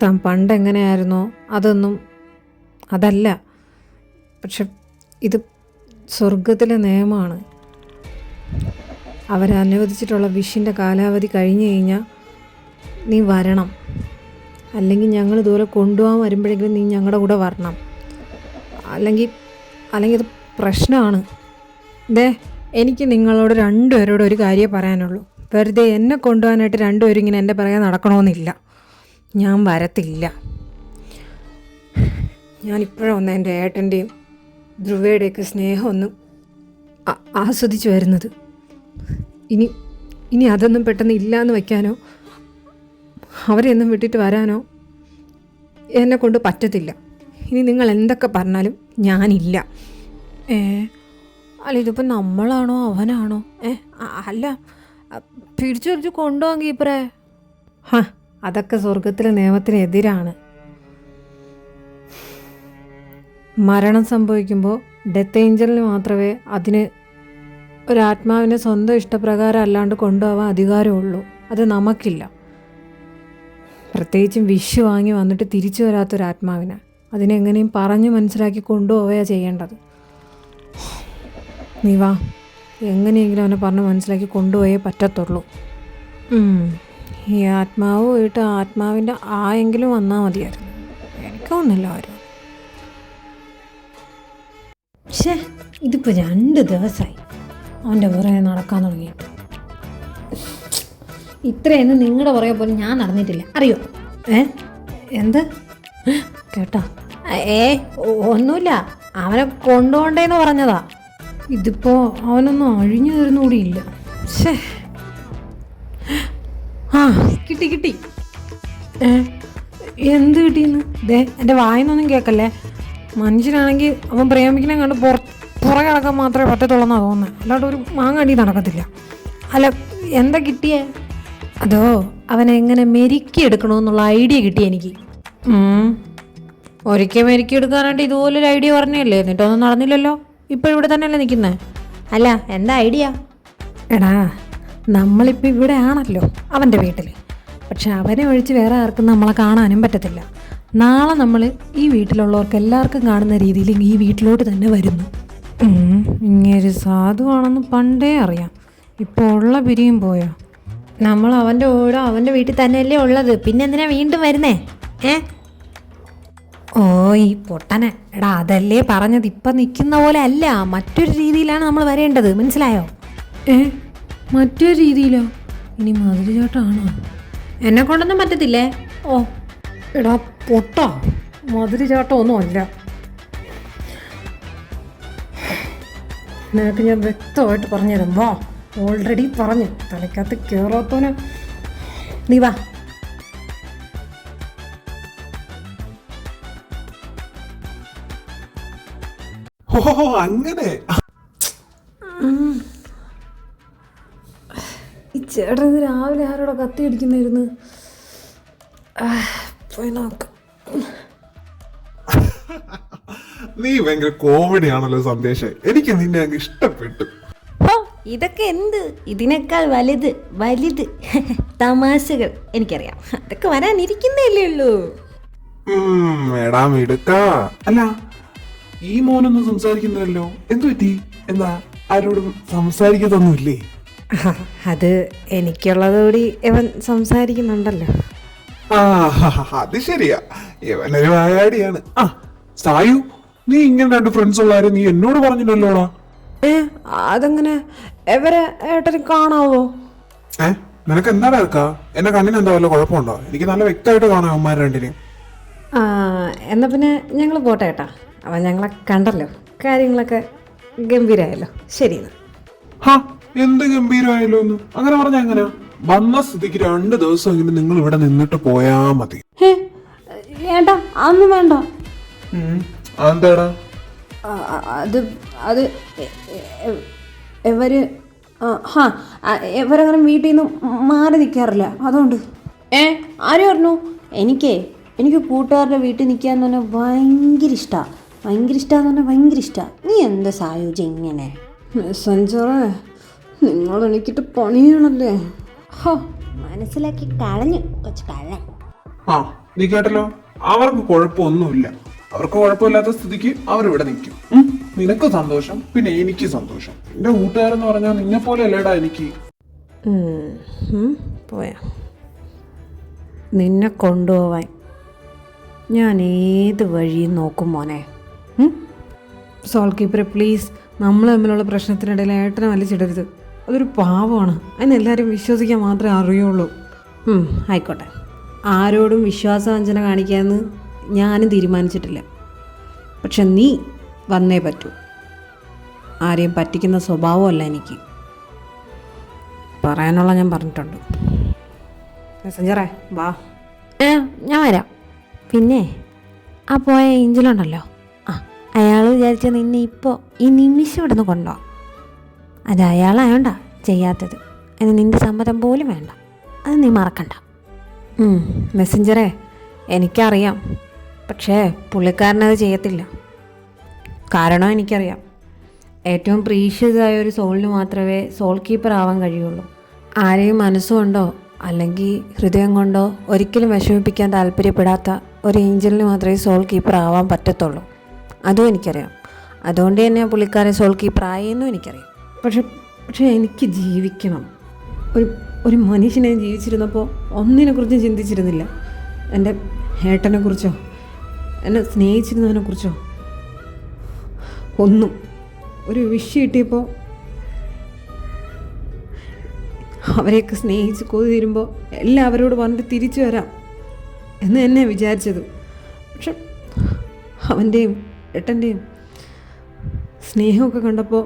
താൻ പണ്ട് എങ്ങനെയായിരുന്നോ അതൊന്നും അതല്ല. പക്ഷെ ഇത് സ്വർഗത്തിലെ നിയമമാണ്. അവരനുവദിച്ചിട്ടുള്ള വിഷിൻ്റെ കാലാവധി കഴിഞ്ഞ് കഴിഞ്ഞാൽ നീ വരണം. അല്ലെങ്കിൽ ഞങ്ങൾ ഇതുപോലെ കൊണ്ടുപോകാൻ വരുമ്പോഴെങ്കിലും നീ ഞങ്ങളുടെ കൂടെ വരണം. അല്ലെങ്കിൽ ഇത് പ്രശ്നമാണ്. എനിക്ക് നിങ്ങളോട് രണ്ടുപേരോട് ഒരു കാര്യമേ പറയാനുള്ളൂ. വെറുതെ എന്നെ കൊണ്ടുപോകാനായിട്ട് രണ്ടുപേരും ഇങ്ങനെ എൻ്റെ പിറകെ നടക്കണമെന്നില്ല. ഞാൻ വരത്തില്ല. ഞാനിപ്പോഴും ഒന്ന് എൻ്റെ ഏട്ടൻ്റെയും ധ്രുവയുടെയൊക്കെ സ്നേഹം ഒന്ന് ആസ്വദിച്ച് വരുന്നത്. ഇനി അതൊന്നും പെട്ടെന്ന് ഇല്ലയെന്ന് വയ്ക്കാനോ അവരെയൊന്നും വിട്ടിട്ട് വരാനോ എന്നെ കൊണ്ട് പറ്റത്തില്ല. ഇനി നിങ്ങൾ എന്തൊക്കെ പറഞ്ഞാലും ഞാനില്ല. അല്ല, ഇതിപ്പോൾ നമ്മളാണോ അവനാണോ? അല്ല, പിടിച്ചു വലിച്ച് കൊണ്ടുപോകാൻ കീപ്പറേ. അതൊക്കെ സ്വർഗത്തിലെ നിയമത്തിന് എതിരാണ്. മരണം സംഭവിക്കുമ്പോൾ ഡെത്ത് ഏഞ്ചലിന് മാത്രമേ അതിന് ഒരാത്മാവിനെ സ്വന്തം ഇഷ്ടപ്രകാരം അല്ലാണ്ട് കൊണ്ടുപോകാൻ അധികാരമുള്ളൂ. അത് നമുക്കില്ല. പ്രത്യേകിച്ചും വിഷ് വാങ്ങി വന്നിട്ട് തിരിച്ചു വരാത്തൊരാത്മാവിനെ അതിനെങ്ങനെയും പറഞ്ഞ് മനസ്സിലാക്കി കൊണ്ടുപോവുകയാണ് ചെയ്യേണ്ടത്. നീ വാ, എങ്ങനെയെങ്കിലും അവനെ പറഞ്ഞ് മനസ്സിലാക്കി കൊണ്ടുപോയേ പറ്റത്തുള്ളൂ. ഈ ആത്മാവ് പോയിട്ട് ആത്മാവിൻ്റെ ആയെങ്കിലും വന്നാൽ മതിയായിരുന്നു. എനിക്കൊന്നുമില്ല ആരും. ഇതിപ്പോൾ 2 ദിവസമായി അവൻ്റെ പുറകെ നടക്കാൻ തുടങ്ങിയിട്ട്. ഇത്രയൊന്നും നിങ്ങളുടെ പുറകെ പോലും ഞാൻ നടന്നിട്ടില്ല, അറിയോ? എന്ത് കേട്ടോ? ഒന്നുമില്ല, അവനെ കൊണ്ടുപോണ്ടേന്ന് പറഞ്ഞതാ. ഇതിപ്പോൾ അവനൊന്നും അഴിഞ്ഞു തരുന്നുകൂടിയില്ല. കിട്ടി. എന്ത് കിട്ടിയെന്ന്? എൻ്റെ വായിന്നൊന്നും കേൾക്കല്ലേ. മനുഷ്യനാണെങ്കിൽ അവൻ പ്രേമിക്കണെ കണ്ട് പുറകെ നടക്കാൻ മാത്രമേ പറ്റത്തുള്ളൂന്നാണ് തോന്നുന്നത്. അല്ലാണ്ട് ഒരു മാങ്ങാടി നടക്കത്തില്ല. അല്ല, എന്താ കിട്ടിയേ? അതോ അവനെങ്ങനെ മെരുക്കിയെടുക്കണമെന്നുള്ള ഐഡിയ കിട്ടി എനിക്ക്. ഒരിക്കൽ മെരുക്കിയെടുക്കാനായിട്ട് ഇതുപോലൊരു ഐഡിയ പറഞ്ഞല്ലേ, എന്നിട്ടൊന്നും നടന്നില്ലല്ലോ. ഇപ്പോൾ ഇവിടെ തന്നെയല്ലേ നിൽക്കുന്നത്? അല്ല, എന്താ ഐഡിയ? എടാ, നമ്മളിപ്പോൾ ഇവിടെ ആണല്ലോ അവൻ്റെ വീട്ടിൽ. പക്ഷെ അവനെ ഒഴിച്ച് വേറെ ആർക്കും നമ്മളെ കാണാനും പറ്റത്തില്ല. നാളെ നമ്മൾ ഈ വീട്ടിലുള്ളവർക്ക് എല്ലാവർക്കും കാണുന്ന രീതിയിൽ ഈ വീട്ടിലോട്ട് തന്നെ വരുന്നു. ഇങ്ങനൊരു സാധുവാണെന്ന് പണ്ടേ അറിയാം. ഇപ്പോൾ ഉള്ള പിരിയും പോയോ? നമ്മൾ അവൻ്റെ കൂടെ അവൻ്റെ വീട്ടിൽ തന്നെയല്ലേ ഉള്ളത്, പിന്നെ എന്തിനാ വീണ്ടും വരുന്നേ? ഓ ഈ പൊട്ടനെ. എടാ, അതല്ലേ പറഞ്ഞത്. ഇപ്പം നിൽക്കുന്ന പോലെ അല്ല, മറ്റൊരു രീതിയിലാണ് നമ്മൾ വരേണ്ടത്, മനസ്സിലായോ? മറ്റൊരു രീതിയിലോ? ഇനി മധുരചാട്ടമാണോ? എന്നെ കൊണ്ടൊന്നും പറ്റത്തില്ലേ? ഓ എടാ പൊട്ടാ, മധുരചാട്ടമൊന്നും അല്ല. നിനക്ക് ഞാൻ വ്യക്തമായിട്ട് പറഞ്ഞുതരാം. വാ, ഓൾറെഡി പറഞ്ഞു. തലയ്ക്കകത്ത് കയറാത്തവന് നീ വാ. ഓ അങ്ങനെ. ഈ ചേട്ടൻ ഇത് രാവിലെ ആരോടെ കത്തി അടിക്കുന്നായിരുന്നു. പോയി നോക്കാം. നീ ഭയങ്കര കോമഡി ആണല്ലോ സന്ദേശം. എനിക്ക് നിന്നെ അങ്ങ് ഇഷ്ടപ്പെട്ടു. ഓ ഇതൊക്കെ എന്ത്, ഇതിനേക്കാൾ വലുത് വലുത് തമാശകൾ എനിക്കറിയാം. അതൊക്കെ വരാനിരിക്കുന്നല്ലേ ഉള്ളൂ. മേഡം എടുക്ക. അല്ല ഈ മോനൊന്നും സംസാരിക്കുന്നില്ലല്ലോ, എന്തു പറ്റി? എന്താ ആരോടും സംസാരിക്കത്തൊന്നുമില്ലേ? അത് എനിക്കുള്ളതുകൂടി ഇവൻ സംസാരിക്കുന്നുണ്ടല്ലോ. ആ അത് ശരിയാ, ഇവനൊരു വായാടിയാണ്. ആ സായു, നീ ഇങ്ങനെ 2 ഫ്രണ്ട്സ് ഉള്ളാരും നീ എന്നോട് പറഞ്ഞില്ലല്ലോടാ. അതെങ്ങനെ എവരെ ഏട്ടന് കാണാവോ? നിനക്ക് എന്താ എടുക്ക? എന്റെ കണ്ണിന് എന്താ വല്ല കുഴപ്പമുണ്ടോ? എനിക്ക് നല്ല വ്യക്തമായിട്ട് കാണാം അവന്മാർ രണ്ടിനെയും. എന്നാ പിന്നെ ഞങ്ങൾ പോട്ടെ ഏട്ടാ. അവൻ ഞങ്ങളെ കണ്ടല്ലോ, കാര്യങ്ങളൊക്കെ ഗംഭീരമായല്ലോ. ശരി. എന്ത് ഗംഭീരമായല്ലോ ഒന്ന് അങ്ങനെ പറഞ്ഞ എങ്ങനെ? വന്ന സ്ഥിതിക്ക് 2 ദിവസം എങ്കിലും നിങ്ങൾ ഇവിടെ നിന്നിട്ട് പോയാ മതി. ഏട്ടാ അതൊന്നും വേണ്ട. അതെന്താടാ? അത് അത് ഇവര് ഇവരങ്ങനെ വീട്ടിൽ നിന്ന് മാറി നിൽക്കാറില്ല, അതുകൊണ്ട്. ആര് പറഞ്ഞു? എനിക്ക് കൂട്ടുകാരുടെ വീട്ടിൽ നിൽക്കാന്ന് പറഞ്ഞാൽ ഭയങ്കര ഇഷ്ടമാണ്. ഭയങ്കര ഇഷ്ടമാന്ന് പറഞ്ഞാൽ ഭയങ്കര ഇഷ്ടമാണ്. നീ എന്താ സായുജ ഇങ്ങനെ? സഞ്ചോറേ, നിങ്ങൾ എനിക്കിട്ട് പണിയാണല്ലേ. മനസ്സിലാക്കി കളഞ്ഞു കൊച്ചു കള്ളൻ. നീ കേട്ടല്ലോ, അവർക്ക് കുഴപ്പമൊന്നുമില്ല. അവർക്ക് കുഴപ്പമില്ലാത്ത സ്ഥിതിക്ക് അവരിവിടെ നിൽക്കും. നിനക്ക് സന്തോഷം, പിന്നെ എനിക്ക് സന്തോഷം. എന്റെ കൂട്ടുകാരെന്ന് പറഞ്ഞാൽ നിന്നെ പോലെ അല്ലേടാ എനിക്ക്. പോയാ നിന്നെ കൊണ്ടുപോവാൻ ഞാൻ ഏത് വഴിയും നോക്കും മോനെ. സോൾ കീപ്പറെ പ്ലീസ്, നമ്മൾ തമ്മിലുള്ള പ്രശ്നത്തിനിടയിൽ ഏട്ടനെ വലിച്ചിടരുത്. അതൊരു പാവമാണ്, അതിനെല്ലാവരും വിശ്വസിക്കാൻ മാത്രമേ അറിയുള്ളൂ. ആയിക്കോട്ടെ, ആരോടും വിശ്വാസവഞ്ചന കാണിക്കാമെന്ന് ഞാനും തീരുമാനിച്ചിട്ടില്ല. പക്ഷെ നീ വന്നേ പറ്റൂ. ആരെയും പറ്റിക്കുന്ന സ്വഭാവമല്ല എനിക്ക്. പറയാനുള്ള ഞാൻ പറഞ്ഞിട്ടുണ്ട്. മെസ്സഞ്ചറേ വാ. ഞാൻ വരാം. പിന്നെ ആ പോയ ഏഞ്ചലുണ്ടല്ലോ, അയാൾ വിചാരിച്ച നിന്നെ ഇപ്പോൾ ഈ നിമിഷം ഇവിടെ നിന്ന് കൊണ്ടുപോകാം. അത് അയാളായോണ്ടാ ചെയ്യാത്തത്. അതിന് നിൻ്റെ സമ്മതം പോലും വേണ്ട. അത് നീ മറക്കണ്ട. മെസ്സഞ്ചറേ എനിക്കറിയാം, പക്ഷേ പുള്ളിക്കാരനത് ചെയ്യത്തില്ല. കാരണം എനിക്കറിയാം, ഏറ്റവും പ്രീഷ്യസ് ആയ ഒരു സോളിന് മാത്രമേ സോൾ കീപ്പർ ആവാൻ കഴിയുള്ളൂ. ആരെയും മനസ്സുകൊണ്ടോ അല്ലെങ്കിൽ ഹൃദയം കൊണ്ടോ ഒരിക്കലും വിഷമിപ്പിക്കാൻ താല്പര്യപ്പെടാത്ത ഒരു ഏഞ്ചലിന് മാത്രമേ സോൾ കീപ്പർ ആവാൻ പറ്റത്തുള്ളൂ. അതും എനിക്കറിയാം. അതുകൊണ്ട് തന്നെ പുള്ളിക്കാരൻ സോൾ കീപ്പർ ആയെന്നും എനിക്കറിയാം. പക്ഷേ എനിക്ക് ജീവിക്കണം. ഒരു മനുഷ്യനെ ജീവിച്ചിരുന്നപ്പോൾ ഒന്നിനെക്കുറിച്ചും ചിന്തിച്ചിരുന്നില്ല. എൻ്റെ ഏട്ടനെക്കുറിച്ചോ എന്നെ സ്നേഹിച്ചിരുന്നവനെക്കുറിച്ചോ ഒന്നും. ഒരു വിഷ് കിട്ടിയപ്പോൾ അവരെയൊക്കെ സ്നേഹിച്ച് കൊതി തീരുമ്പോൾ എല്ലാവരോട് പറഞ്ഞിട്ട് തിരിച്ചു വരാം എന്ന് തന്നെ വിചാരിച്ചത്. പക്ഷെ അവൻ്റെയും ഏട്ടൻ്റെയും സ്നേഹമൊക്കെ കണ്ടപ്പോൾ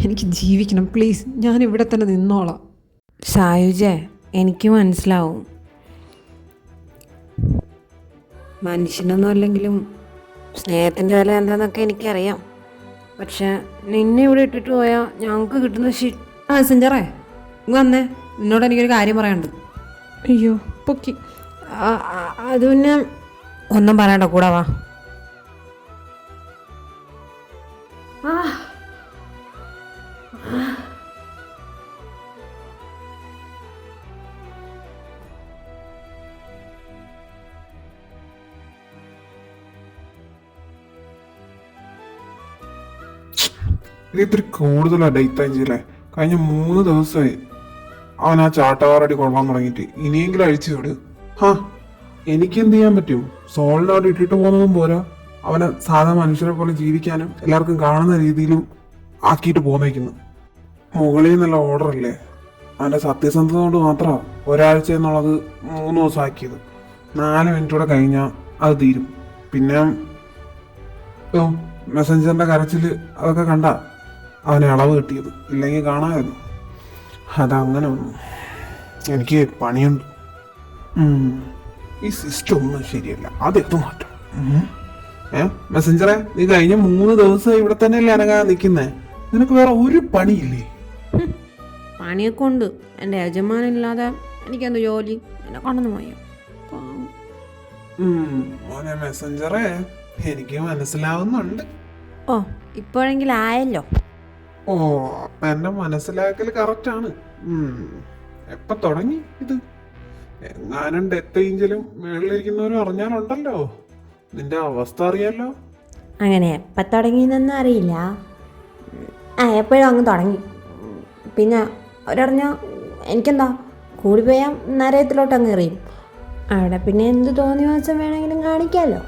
എനിക്ക് ജീവിക്കണം. പ്ലീസ്, ഞാൻ ഇവിടെ തന്നെ നിന്നോളാം. സായുജേ, എനിക്ക് മനസ്സിലാവും. മനുഷ്യനൊന്നും അല്ലെങ്കിലും സ്നേഹത്തിൻ്റെ വില എന്താണെന്നൊക്കെ എനിക്കറിയാം. പക്ഷെ നിന്നെ ഇവിടെ ഇട്ടിട്ട് പോയാൽ ഞങ്ങൾക്ക് കിട്ടുന്ന സെഞ്ചറേ വന്നേ, നിന്നോട് എനിക്കൊരു കാര്യം പറയാനുണ്ട്. അയ്യോ പൊക്കി. അത് പിന്നെ ഒന്നും പറയണ്ട, കൂടെ വാ. ഇത്തിരി കൂടുതലാണ് ഡേറ്റ് ചെയ്യില്ലേ. കഴിഞ്ഞ 3 ദിവസമായി അവൻ ആ ചാട്ടവാറടി കൊള്ളാൻ തുടങ്ങിയിട്ട്. ഇനിയെങ്കിലും അഴിച്ചു വിട്. എനിക്ക് എന്ത് ചെയ്യാൻ പറ്റും? സോളിനെ അവിടെ ഇട്ടിട്ട് പോകുന്നതും പോരാ, അവനെ സാധാരണ മനുഷ്യരെ പോലെ ജീവിക്കാനും എല്ലാവർക്കും കാണുന്ന രീതിയിലും ആക്കിയിട്ട് പോന്നേക്കുന്നു. മുകളിൽ നിന്നുള്ള ഓർഡർ അല്ലേ. അവൻ്റെ സത്യസന്ധത കൊണ്ട് മാത്രമാണ് ഒരാഴ്ച എന്നുള്ളത് 3 ദിവസം ആക്കിയത്. 4 മിനിറ്റൂടെ കഴിഞ്ഞാൽ അത് തീരും. പിന്നെ മെസ്സഞ്ചറിന്റെ കരച്ചിൽ അതൊക്കെ കണ്ട അവനെ അളവ് കിട്ടിയത്. ഇല്ലെങ്കിൽ കാണാമായിരുന്നു. അതങ്ങനെ ഒന്നും എനിക്ക് പണിയുണ്ട്. ഈ സിസ്റ്റം ഒന്നും ശരിയല്ല, അതെടുത്ത് മാറ്റം. മെസ്സഞ്ചറെ, നീ കഴിഞ്ഞ 3 ദിവസം ഇവിടെ തന്നെയല്ലേ അനങ്ങാൻ നിൽക്കുന്നേ? നിനക്ക് വേറെ ഒരു പണിയില്ലേ? പണിയൊക്കെ ഉണ്ട്. എൻ്റെ യജമാനില്ലാതെ എനിക്കെന്ത് ജോലി? എന്നെ കൊണ്ടൊന്നും പോയോ? മോനെ മെസ്സഞ്ചറെ, എനിക്ക് മനസ്സിലാവുന്നുണ്ട്. ഓ, ഇപ്പോഴെങ്കിലും ആയല്ലോ. ഓ, അപ്പൊ എന്റെ മനസ്സിലാക്കൽ കറക്റ്റാണ്. എപ്പ തുടങ്ങി ഇത്? എങ്ങാനും ഡെത്ത് ഏഞ്ചലും മേളിലിരിക്കുന്നവരും അറിഞ്ഞാലുണ്ടല്ലോ, നിന്റെ അവസ്ഥ അറിയാലോ. അങ്ങനെ എപ്പം തുടങ്ങിയെന്നൊന്നും അറിയില്ല. എപ്പോഴും അങ്ങ് തുടങ്ങി. പിന്നെ അവരറിഞ്ഞാൽ എനിക്കെന്താ, കൂടിപ്പോയാൽ നരയത്തിലോട്ട് അങ്ങ് എറിയും. അവിടെ പിന്നെ എന്ത് തോന്നിയ വെച്ചാൽ വേണമെങ്കിലും കാണിക്കാമല്ലോ.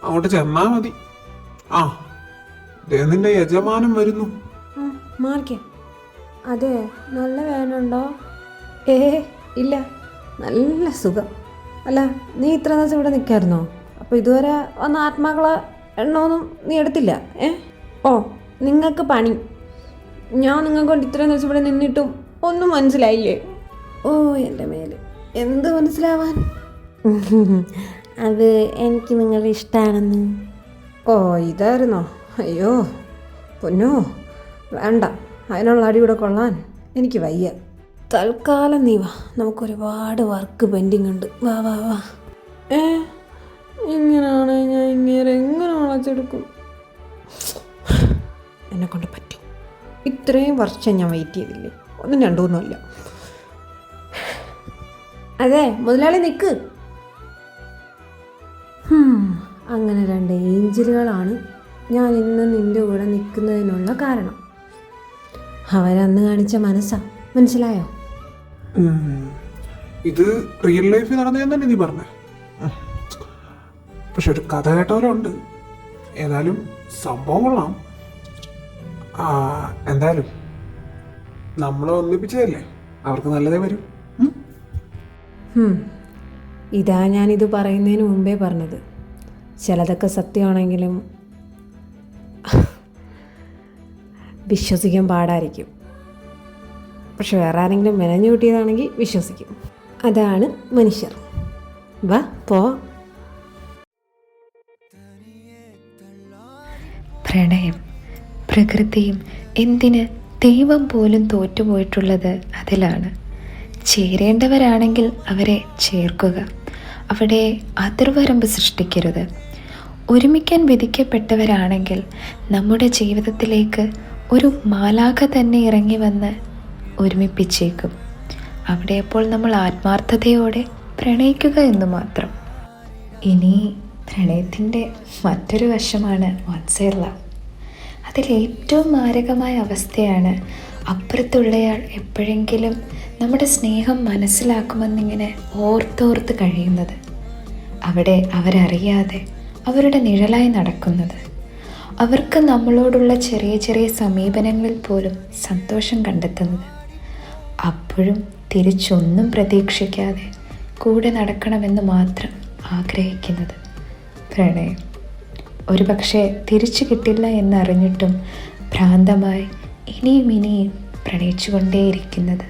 അങ്ങോട്ട് ചെന്നാ മതി. ആ, നിന്റെ യജമാനം വരുന്നു. മാറിക്കേ. അതെ, നല്ല വേദനയുണ്ടോ? ഇല്ല, നല്ല സുഖം. അല്ല, നീ ഇത്ര ദിവസം ഇവിടെ നിൽക്കായിരുന്നോ? അപ്പോൾ ഇതുവരെ വന്ന ആത്മാക്കളെ എണ്ണമൊന്നും നീ എടുത്തില്ല? ഓ, നിങ്ങൾക്ക് പണി. ഞാൻ നിങ്ങൾക്ക് കൊണ്ട് ഇത്രയും ദിവസം ഇവിടെ നിന്നിട്ടും ഒന്നും മനസ്സിലായില്ലേ? ഓ, എൻ്റെ മേല് എന്ത് മനസ്സിലാവാൻ? അത് എനിക്ക് നിങ്ങളുടെ ഇഷ്ടമാണെന്ന്. ഓ, ഇതായിരുന്നോ? അയ്യോ പൊന്നോ, വേണ്ട, അതിനുള്ള അടികൂടെ കൊള്ളാൻ എനിക്ക് വയ്യ. തൽക്കാലം നീ വാ, നമുക്കൊരുപാട് വർക്ക് പെൻഡിങ് ഉണ്ട്. വാ വാ വാ. ഇങ്ങനെയാണ് ഞാൻ എങ്ങനെ വളച്ചെടുക്കും? എന്നെ കൊണ്ട് പറ്റും. ഇത്രയും വർഷം ഞാൻ വെയിറ്റ് ചെയ്തില്ലേ, 1 2 ഒന്നുമല്ല. അതെ മുതലാളി, നിൽക്ക്. അങ്ങനെ 2 ഏഞ്ചലുകളാണ് ഞാൻ ഇന്ന് നിൻ്റെ കൂടെ നിൽക്കുന്നതിനുള്ള കാരണം. അവരന്ന് കാണിച്ച മനസ്സാ, മനസ്സിലായോ? ഇത് റിയൽ ലൈഫിൽ നടന്നതെന്നല്ലേ നീ പറഞ്ഞേ? പക്ഷെ ഒരു കഥ കേട്ടവരുണ്ട്. ഏതായാലും സംഭവം കൊള്ളാം. എന്തായാലും നമ്മളെ ഒന്നിപ്പിച്ചതല്ലേ, അവർക്ക് നല്ലതേ വരും. ഇതാ ഞാനിത് പറയുന്നതിന് മുമ്പേ പറഞ്ഞത്. ചിലതൊക്കെ സത്യമാണെങ്കിലും വിശ്വസിക്കാൻ പാടായിരിക്കും. പക്ഷെ വേറെ ആരെങ്കിലും മെനഞ്ഞു കൂട്ടിയതാണെങ്കിൽ വിശ്വസിക്കും. അതാണ് മനുഷ്യർ. വാ പോ. പ്രണയം, പ്രകൃതിയും എന്തിന് ദൈവം പോലും തോറ്റുപോയിട്ടുള്ളത് അതിലാണ്. ചേരേണ്ടവരാണെങ്കിൽ അവരെ ചേർക്കുക, അവിടെ അതിർവരമ്പ് സൃഷ്ടിക്കരുത്. ഒരുമിക്കാൻ വിധിക്കപ്പെട്ടവരാണെങ്കിൽ നമ്മുടെ ജീവിതത്തിലേക്ക് ഒരു മാലാഖ തന്നെ ഇറങ്ങി വന്ന് ഒരുമിപ്പിച്ചേക്കും. അവിടെ അപ്പോൾ നമ്മൾ ആത്മാർത്ഥതയോടെ പ്രണയിക്കുക എന്ന് മാത്രം. ഇനി പ്രണയത്തിൻ്റെ മറ്റൊരു വശമാണ് വൺ സൈഡ് ലവ്. അതിലേറ്റവും മാരകമായ അവസ്ഥയാണ് അപ്പുറത്തുള്ളയാൾ എപ്പോഴെങ്കിലും നമ്മുടെ സ്നേഹം മനസ്സിലാക്കുമെന്നിങ്ങനെ ഓർത്തോർത്ത് കഴിയുന്നത്. അവിടെ അവരറിയാതെ അവരുടെ നിഴലായി നടക്കുന്നത്. അവർക്ക് നമ്മളോടുള്ള ചെറിയ ചെറിയ സമീപനങ്ങളിൽ പോലും സന്തോഷം കണ്ടെത്തുന്നത്. അപ്പോഴും തിരിച്ചൊന്നും പ്രതീക്ഷിക്കാതെ കൂടെ നടക്കണമെന്ന് മാത്രം ആഗ്രഹിക്കുന്നത്. പ്രണയം ഒരു പക്ഷേ തിരിച്ചു കിട്ടില്ല എന്നറിഞ്ഞിട്ടും ഭ്രാന്തമായി ഇനിയും പ്രണയിച്ചുകൊണ്ടേയിരിക്കുന്നത്.